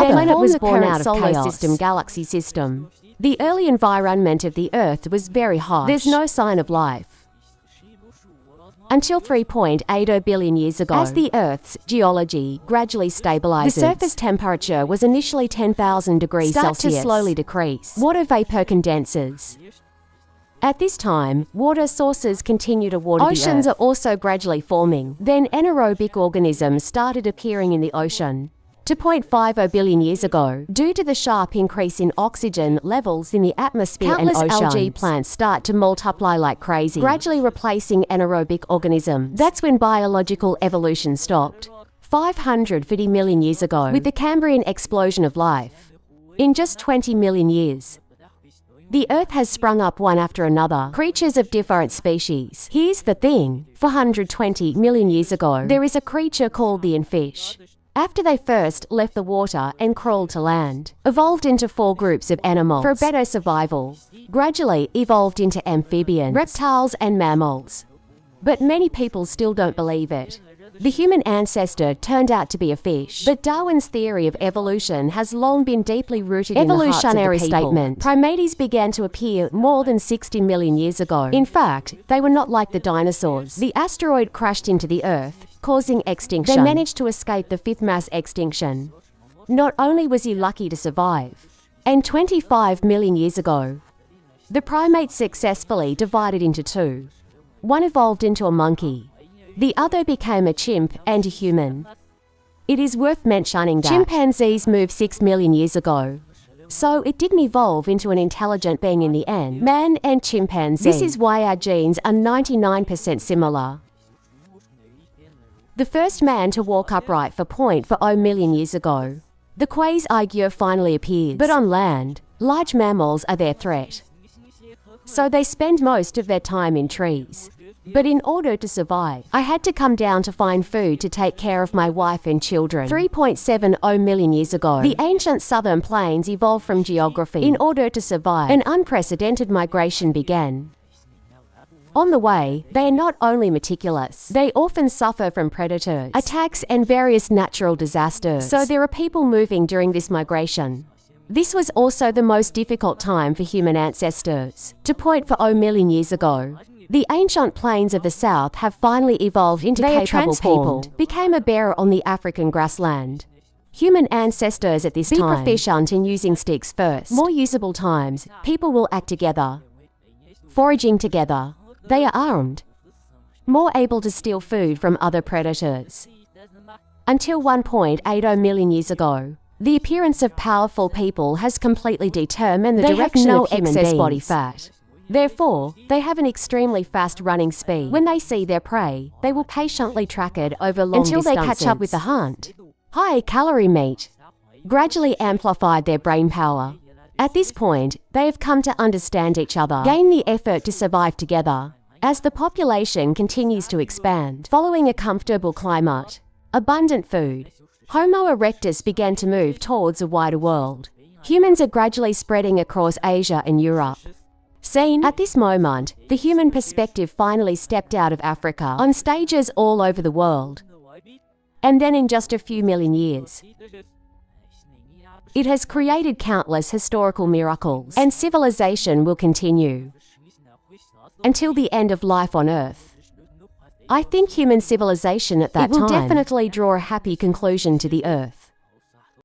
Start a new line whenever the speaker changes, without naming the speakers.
other.
Planet was born out of
solar
chaos.
system, galaxy system. The early environment of the Earth was very harsh. There's no sign of life until 3.80 billion years ago. As the Earth's geology gradually stabilizes, the surface temperature was initially 10,000 degrees Celsius, to slowly decrease. Water vapor condenses. At this time, water sources continue to water the Earth. Oceans are also gradually forming. Then anaerobic organisms started appearing in the ocean. 2.50 billion years ago, due to the sharp increase in oxygen levels in the atmosphere and oceans, algae plants start to multiply like crazy, gradually replacing anaerobic organisms. That's when biological evolution stopped. 550 million years ago, with the Cambrian explosion of life. In just 20 million years, the Earth has sprung up one after another, creatures of different species. Here's the thing, 420 million years ago, there is a creature called the fish. After they first left the water and crawled to land, evolved into 4 groups of animals for better survival, gradually evolved into amphibians, reptiles and mammals. But many people still don't believe it. The human ancestor turned out to be a fish, but Darwin's theory of evolution has long been deeply rooted in the hearts of the people. Statement. Primates began to appear more than 60 million years ago. In fact, they were not like the dinosaurs. The asteroid crashed into the Earth, causing extinction. They managed to escape the 5th mass extinction. Not only was he lucky to survive, and 25 million years ago, the primates successfully divided into 2. One evolved into a monkey. The other became a chimp and a human. It is worth mentioning that chimpanzees moved 6 million years ago. So it didn't evolve into an intelligent being in the end. Man and chimpanzee. This is why our genes are 99% similar. The first man to walk upright for 0.40 million years ago. The quasi-gyre finally appears. But on land, large mammals are their threat. So they spend most of their time in trees. But in order to survive, I had to come down to find food to take care of my wife and children. 3.70 million years ago, the ancient southern plains evolved from geography. In order to survive, an unprecedented migration began. On the way, they are not only meticulous, they often suffer from predators, attacks and various natural disasters. So there are people moving during this migration. This was also the most difficult time for human ancestors. 2.40 million years ago, the ancient plains of the south have finally evolved into capable people, became a bearer on the African grassland. Human ancestors at this time be proficient in using sticks first. More usable times, people will act together, foraging together. They are armed, more able to steal food from other predators. Until 1.80 million years ago, the appearance of powerful people has completely determined the direction of human beings. Body fat. Therefore, they have an extremely fast running speed. When they see their prey, they will patiently track it over long distances until they catch up with the hunt. High-calorie meat gradually amplified their brain power. At this point, they have come to understand each other, gain the effort to survive together. As the population continues to expand, following a comfortable climate, abundant food, Homo erectus began to move towards a wider world. Humans are gradually spreading across Asia and Europe. Seen at this moment, the human perspective finally stepped out of Africa on stages all over the world. And then in just a few million years, it has created countless historical miracles, and civilization will continue until the end of life on Earth. I think human civilization at that time will definitely draw a happy conclusion to the Earth.